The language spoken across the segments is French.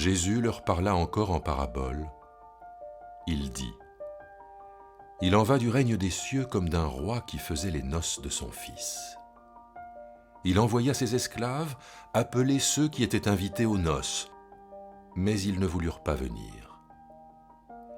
Jésus leur parla encore en parabole. Il dit : Il en va du règne des cieux comme d'un roi qui faisait les noces de son fils. Il envoya ses esclaves appeler ceux qui étaient invités aux noces, mais ils ne voulurent pas venir.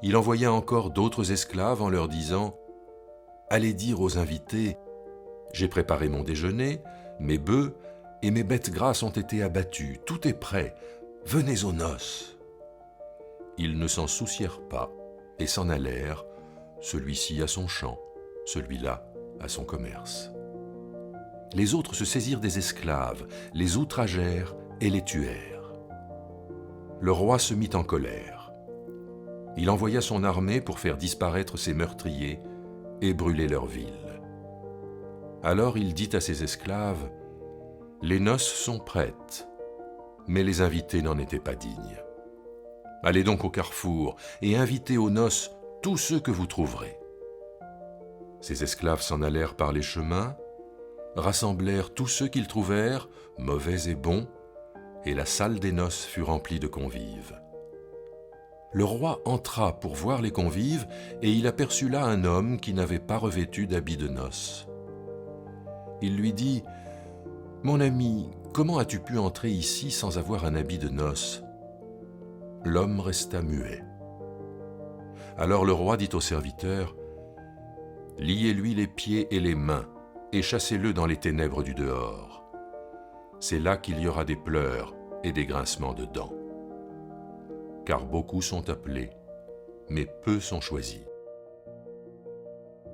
Il envoya encore d'autres esclaves en leur disant : Allez dire aux invités : J'ai préparé mon déjeuner, mes bœufs et mes bêtes grasses ont été abattus, tout est prêt, venez aux noces. Ils ne s'en soucièrent pas et s'en allèrent, celui-ci à son champ, celui-là à son commerce. Les autres se saisirent des esclaves, les outragèrent et les tuèrent. Le roi se mit en colère. Il envoya son armée pour faire disparaître ces meurtriers et brûler leur ville. Alors il dit à ses esclaves : Les noces sont prêtes, mais les invités n'en étaient pas dignes. Allez donc au carrefour et invitez aux noces tous ceux que vous trouverez. Ces esclaves s'en allèrent par les chemins, rassemblèrent tous ceux qu'ils trouvèrent, mauvais et bons, et la salle des noces fut remplie de convives. Le roi entra pour voir les convives, et il aperçut là un homme qui n'avait pas revêtu d'habit de noces. Il lui dit : Mon ami, comment as-tu pu entrer ici sans avoir un habit de noces ? L'homme resta muet. Alors le roi dit au serviteur : Liez-lui les pieds et les mains, et chassez-le dans les ténèbres du dehors. C'est là qu'il y aura des pleurs et des grincements de dents. Car beaucoup sont appelés, mais peu sont choisis.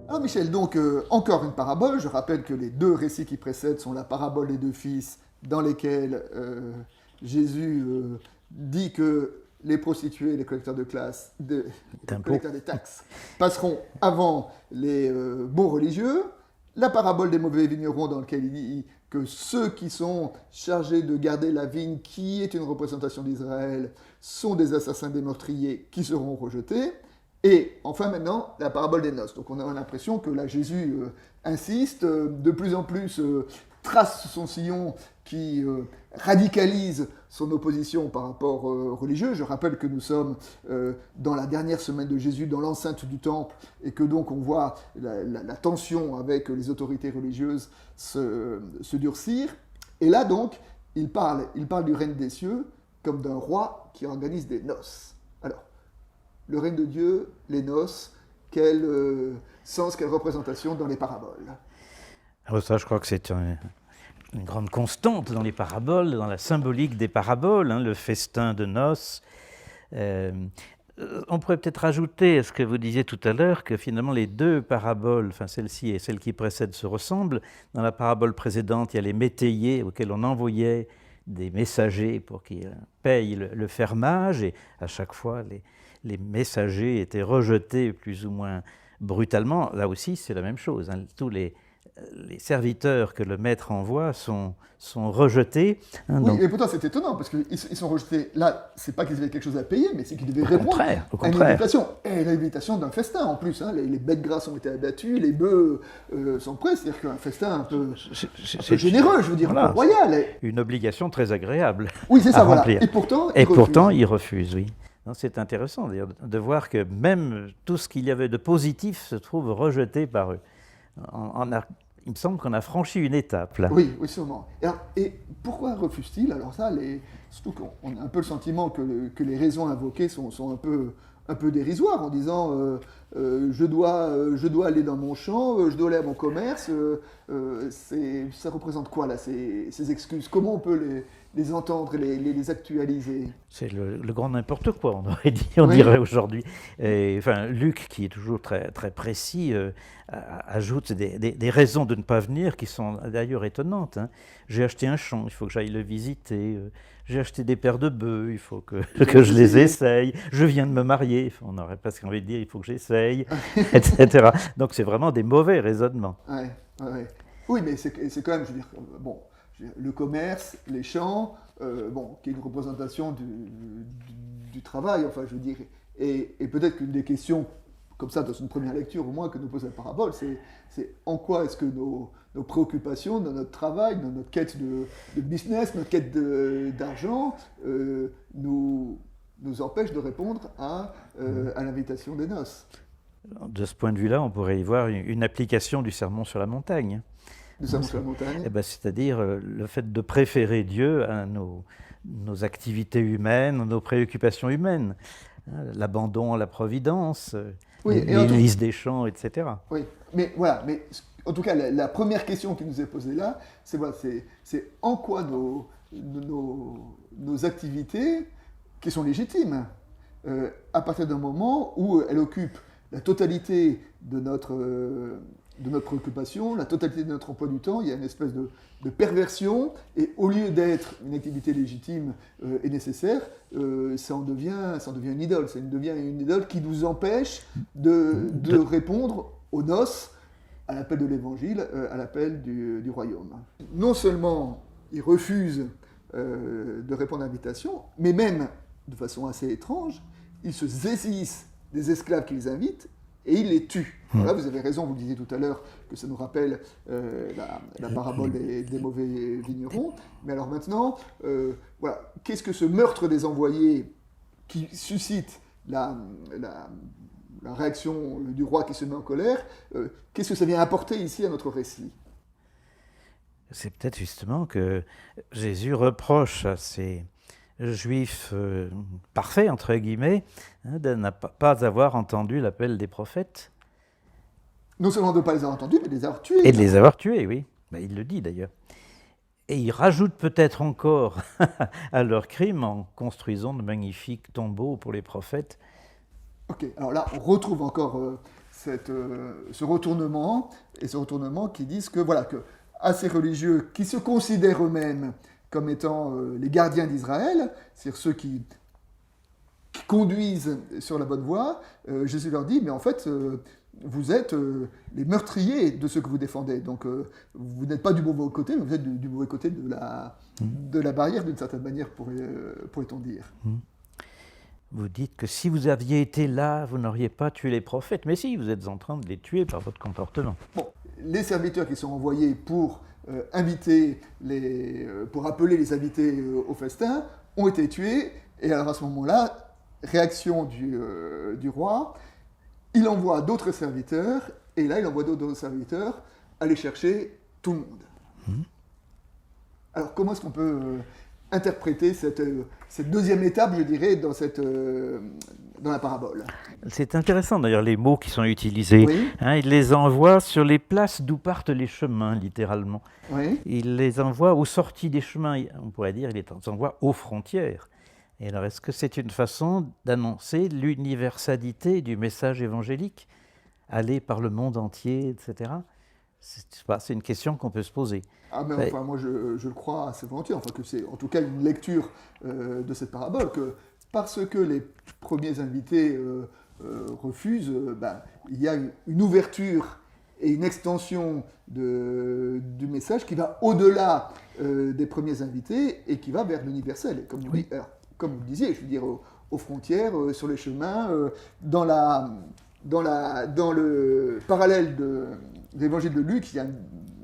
Alors Michel, donc encore une parabole. Je rappelle que les deux récits qui précèdent sont la parabole des deux fils, dans lesquels Jésus dit que les prostituées et les collecteurs collecteurs des taxes passeront avant les bons religieux. La parabole des mauvais vignerons, dans laquelle il dit que ceux qui sont chargés de garder la vigne, qui est une représentation d'Israël, sont des assassins, des meurtriers qui seront rejetés. Et enfin maintenant, la parabole des noces. Donc on a l'impression que là Jésus insiste, de plus en plus trace son sillon qui radicalise son opposition par rapport religieux. Je rappelle que nous sommes dans la dernière semaine de Jésus, dans l'enceinte du temple, et que donc on voit la tension avec les autorités religieuses se durcir. Et là donc, il parle du règne des cieux comme d'un roi qui organise des noces. Alors, le règne de Dieu, les noces, quel sens, quelle représentation dans les paraboles ? Alors ça, je crois que c'est une grande constante dans les paraboles, dans la symbolique des paraboles, le festin de noces. On pourrait peut-être rajouter à ce que vous disiez tout à l'heure que finalement les deux paraboles, enfin celle-ci et celle qui précède, se ressemblent. Dans la parabole précédente, il y a les métayers auxquels on envoyait des messagers pour qu'ils payent le fermage, et à chaque fois les messagers étaient rejetés plus ou moins brutalement. Là aussi, c'est la même chose. Tous les serviteurs que le maître envoie sont rejetés. Oui, donc... et pourtant c'est étonnant, parce qu'ils sont rejetés. Là, c'est pas qu'ils avaient quelque chose à payer, mais c'est qu'ils devaient répondre à une invitation. Et l'invitation d'un festin en plus. Les bêtes grasses ont été abattues, les bœufs sont prêts. C'est-à-dire qu'un festin un peu généreux, je veux dire, voilà, un peu royal. Une obligation très agréable. Oui, c'est ça, voilà. Remplir. Et pourtant, ils refusent, oui. C'est intéressant d'ailleurs de voir que même tout ce qu'il y avait de positif se trouve rejeté par eux. Il me semble qu'on a franchi une étape là. Oui, sûrement. Et pourquoi refusent-ils ? Alors ça, surtout qu'on a un peu le sentiment que les raisons invoquées sont un peu dérisoires, en disant je dois aller dans mon champ, je dois aller à mon commerce. Ça représente quoi là, ces excuses ? Comment on peut les entendre et les actualiser ? C'est le grand n'importe quoi, on dirait aujourd'hui. Enfin, Luc, qui est toujours très, très précis, ajoute des raisons de ne pas venir qui sont d'ailleurs étonnantes. J'ai acheté un champ, il faut que j'aille le visiter. J'ai acheté des paires de bœufs, il faut que je les essaye. Je viens de me marier, on aurait presque envie de dire il faut que j'essaye, etc. Donc c'est vraiment des mauvais raisonnements. Ouais. Oui, mais c'est quand même, je veux dire, le commerce, les champs, qui est une représentation du travail, enfin je veux dire, et peut-être qu'une des questions comme ça, dans une première lecture au moins, que nous pose la parabole, c'est en quoi est-ce que nos préoccupations, dans notre travail, dans notre quête de business, notre quête d'argent, nous empêchent de répondre à l'invitation des noces. De ce point de vue-là, on pourrait y voir une application du sermon sur la montagne. Du sermon sur la montagne. C'est-à-dire le fait de préférer Dieu à nos activités humaines, nos préoccupations humaines. L'abandon à la providence, l'Église des champs, etc. Oui, mais voilà, en tout cas, la première question qui nous est posée là, c'est en quoi nos activités, qui sont légitimes, à partir d'un moment où elles occupent la totalité de notre préoccupation, la totalité de notre emploi du temps, il y a une espèce de perversion, et au lieu d'être une activité légitime et nécessaire, ça en devient une idole. Ça devient une idole qui nous empêche de répondre aux noces, à l'appel de l'Évangile, à l'appel du royaume. Non seulement ils refusent de répondre à l'invitation, mais même, de façon assez étrange, ils se saisissent des esclaves qui les invitent et ils les tuent. Alors là, vous avez raison, vous le disiez tout à l'heure, que ça nous rappelle la parabole des mauvais vignerons. Mais alors maintenant, voilà, qu'est-ce que ce meurtre des envoyés qui suscite la réaction du roi qui se met en colère, qu'est-ce que ça vient apporter ici à notre récit ? C'est peut-être justement que Jésus reproche à ces Juifs parfaits, entre guillemets, de ne pas avoir entendu l'appel des prophètes. Non seulement de ne pas les avoir entendus, mais de les avoir tués. Et de les avoir tués, oui. Ben, il le dit d'ailleurs. Et il rajoute peut-être encore à leur crime en construisant de magnifiques tombeaux pour les prophètes. Ok, alors là, on retrouve encore ce retournement, et ce retournement qui disent que, voilà, que à ces religieux qui se considèrent eux-mêmes comme étant les gardiens d'Israël, c'est-à-dire ceux qui conduisent sur la bonne voie, Jésus leur dit, mais en fait, vous êtes les meurtriers de ceux que vous défendez. Donc, vous n'êtes pas du mauvais côté, mais vous êtes du mauvais côté de la barrière, d'une certaine manière, pourrait-on dire. Vous dites que si vous aviez été là, vous n'auriez pas tué les prophètes. Mais si, vous êtes en train de les tuer par votre comportement. Bon, les serviteurs qui sont envoyés pour pour appeler les invités au festin ont été tués. Et alors à ce moment-là, réaction du roi, il envoie d'autres serviteurs, et là il envoie d'autres serviteurs aller chercher tout le monde. Alors comment est-ce qu'on peut interpréter cette deuxième étape, je dirais, dans la parabole? C'est intéressant d'ailleurs les mots qui sont utilisés. Oui. Il les envoie sur les places d'où partent les chemins, littéralement. Oui. Il les envoie aux sorties des chemins, on pourrait dire, il les envoie aux frontières. Et alors, est-ce que c'est une façon d'annoncer l'universalité du message évangélique, aller par le monde entier, etc. C'est une question qu'on peut se poser. Ah, mais enfin, moi, je le crois assez volontiers, enfin, que c'est en tout cas une lecture de cette parabole, que parce que les premiers invités refusent, il y a une ouverture et une extension du message qui va au-delà des premiers invités et qui va vers l'universel. Comme vous le disiez, je veux dire, aux frontières, sur les chemins, dans le parallèle de l'évangile de Luc, il y a une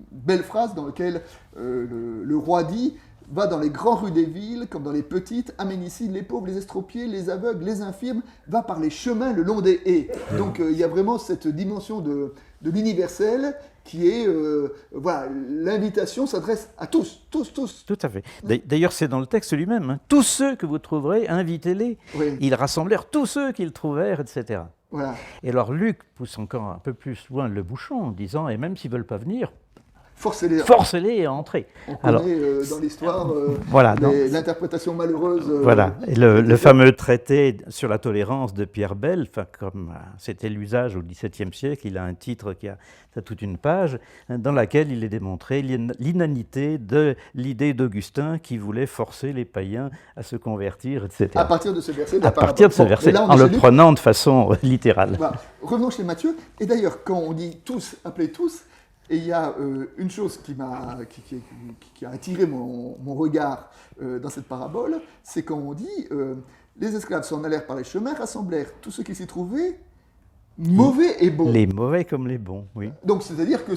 belle phrase dans laquelle le roi dit « Va dans les grandes rues des villes, comme dans les petites, amène ici les pauvres, les estropiés, les aveugles, les infirmes, va par les chemins le long des haies. » Donc il y a vraiment cette dimension de l'universel qui est, voilà, l'invitation s'adresse à tous. Tout à fait. D'ailleurs, c'est dans le texte lui-même. Tous ceux que vous trouverez, invitez-les. Oui. Ils rassemblèrent tous ceux qu'ils trouvèrent, etc. Voilà. Et alors Luc pousse encore un peu plus loin le bouchon en disant, et même s'ils ne veulent pas venir, forcez-les à entrer. On connaît dans l'histoire l'interprétation malheureuse. Voilà, et le fameux traité sur la tolérance de Pierre Bell, comme c'était l'usage au XVIIe siècle, il a un titre qui a toute une page, dans laquelle il est démontré l'inanité de l'idée d'Augustin qui voulait forcer les païens à se convertir, etc. À partir de ce verset. À partir de ce verset, en le prenant de façon littérale. Voilà. Revenons chez Matthieu. Et d'ailleurs, quand on dit tous, appelez tous, et il y a une chose qui a attiré mon regard dans cette parabole, c'est quand on dit les esclaves s'en allèrent par les chemins, rassemblèrent tous ceux qui s'y trouvaient mauvais et bons. Les mauvais comme les bons, oui. Donc c'est-à-dire que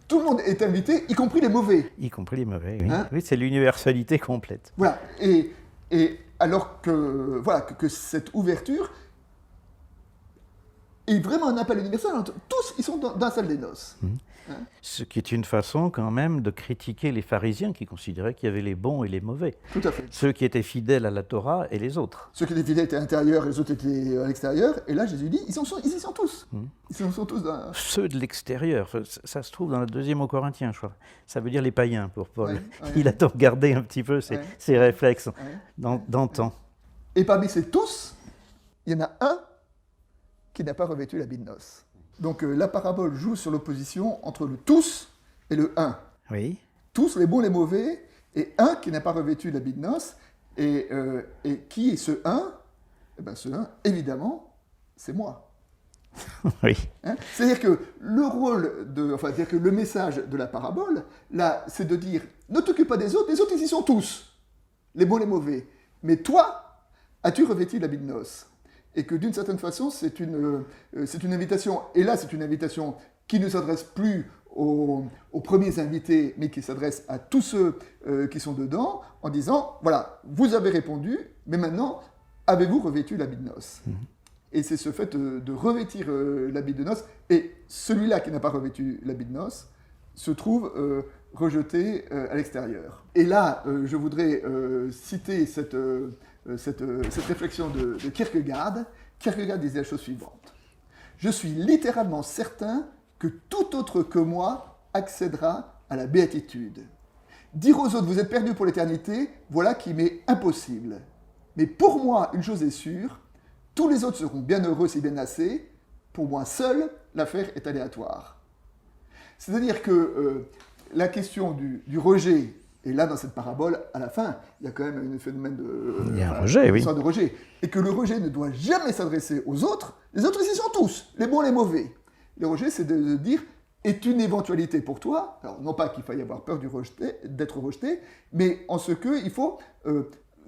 tout le monde est invité, y compris les mauvais. Y compris les mauvais, oui. Hein? Oui, c'est l'universalité complète. Voilà. Et alors que, voilà, que cette ouverture est vraiment un appel universel. Tous, ils sont dans la salle des noces. Ce qui est une façon quand même de critiquer les pharisiens qui considéraient qu'il y avait les bons et les mauvais. Tout à fait. Ceux qui étaient fidèles à la Torah et les autres. Ceux qui étaient fidèles étaient à l'intérieur et les autres étaient à l'extérieur. Et là, Jésus dit, ils y sont tous. Ils sont tous dans... Ceux de l'extérieur, ça se trouve dans la deuxième aux Corinthiens, je crois. Ça veut dire les païens pour Paul. Ouais. Il a regardé un petit peu ses réflexes d'antan. Et parmi ces tous, il y en a un qui n'a pas revêtu l'habit de noces. Donc la parabole joue sur l'opposition entre le tous et le un. Oui. Tous, les bons, les mauvais, et un qui n'a pas revêtu l'habit de noces. Et qui est ce un? Eh bien, ce un, évidemment, c'est moi. Oui. Hein? C'est-à-dire que le c'est-à-dire que le message de la parabole, là, c'est de dire, ne t'occupe pas des autres ils y sont tous, les bons, les mauvais. Mais toi, as-tu revêtu l'habit de noces? Et que d'une certaine façon, c'est une invitation, et là c'est une invitation qui ne s'adresse plus aux premiers invités, mais qui s'adresse à tous ceux qui sont dedans, en disant, voilà, vous avez répondu, mais maintenant, avez-vous revêtu l'habit de noces? Et c'est ce fait de revêtir l'habit de noces, et celui-là qui n'a pas revêtu l'habit de noces se trouve rejeté à l'extérieur. Et là, je voudrais citer cette réflexion de Kierkegaard. Kierkegaard disait la chose suivante. Je suis littéralement certain que tout autre que moi accédera à la béatitude. Dire aux autres, vous êtes perdus pour l'éternité, voilà qui m'est impossible. Mais pour moi, une chose est sûre, tous les autres seront bien heureux si bien assez. Pour moi seul, l'affaire est aléatoire. C'est-à-dire que la question du rejet, et là, dans cette parabole, à la fin, il y a quand même un phénomène il y a un rejet, oui. de rejet. Et que le rejet ne doit jamais s'adresser aux autres. Les autres, ils y sont tous, les bons, les mauvais. Le rejet, c'est de dire, est une éventualité pour toi. Alors, non pas qu'il faille avoir peur d'être rejeté, mais en ce qu'il faut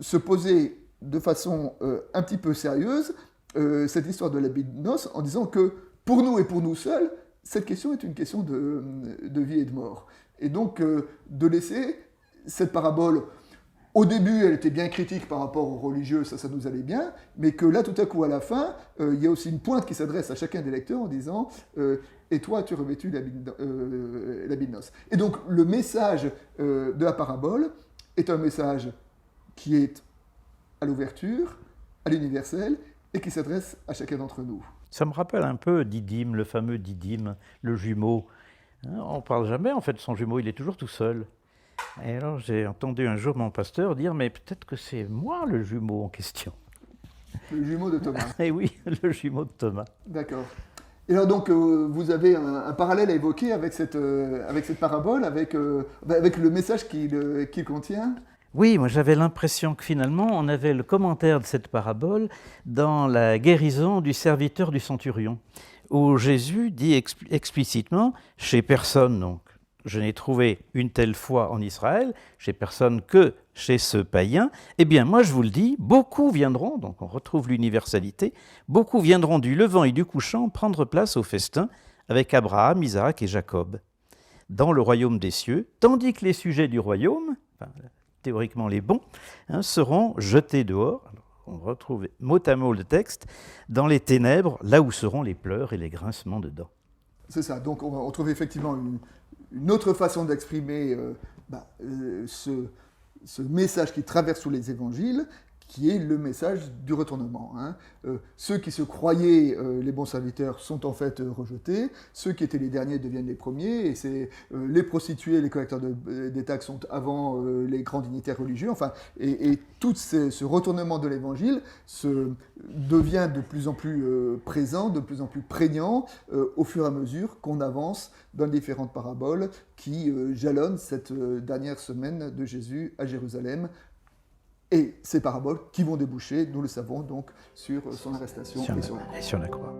se poser de façon un petit peu sérieuse cette histoire de l'habit de noces en disant que pour nous et pour nous seuls, cette question est une question de vie et de mort. Et donc, de laisser cette parabole, au début, elle était bien critique par rapport aux religieux, ça nous allait bien, mais que là, tout à coup, à la fin, il y a aussi une pointe qui s'adresse à chacun des lecteurs en disant « Et toi, as-tu revêtu l'habit de noces ?» Et donc, le message de la parabole est un message qui est à l'ouverture, à l'universel, et qui s'adresse à chacun d'entre nous. Ça me rappelle un peu Didyme, le fameux Didyme, le jumeau. On ne parle jamais, en fait, de son jumeau, il est toujours tout seul. Et alors, j'ai entendu un jour mon pasteur dire « Mais peut-être que c'est moi le jumeau en question. » Le jumeau de Thomas. Eh oui, le jumeau de Thomas. D'accord. Et alors donc, vous avez un parallèle à évoquer avec cette parabole, avec le message qu'il contient. Oui, moi j'avais l'impression que finalement, on avait le commentaire de cette parabole dans la guérison du serviteur du centurion, où Jésus dit explicitement « Chez personne, donc, je n'ai trouvé une telle foi en Israël, chez personne que chez ce païen. Eh bien, moi je vous le dis, beaucoup viendront, donc on retrouve l'universalité, beaucoup viendront du levant et du couchant prendre place au festin avec Abraham, Isaac et Jacob, dans le royaume des cieux, tandis que les sujets du royaume, théoriquement les bons, seront jetés dehors. Alors, on retrouve mot à mot le texte, dans les ténèbres, là où seront les pleurs et les grincements de dents. C'est ça, donc on trouve effectivement une autre façon d'exprimer ce message qui traverse tous les évangiles, qui est le message du retournement. Ceux qui se croyaient les bons serviteurs sont en fait rejetés, ceux qui étaient les derniers deviennent les premiers, et c'est les prostituées, les collecteurs des taxes sont avant les grands dignitaires religieux, et tout ce retournement de l'évangile devient de plus en plus présent, de plus en plus prégnant au fur et à mesure qu'on avance dans les différentes paraboles qui jalonnent cette dernière semaine de Jésus à Jérusalem, et ces paraboles qui vont déboucher, nous le savons donc, sur son arrestation et sur la croix.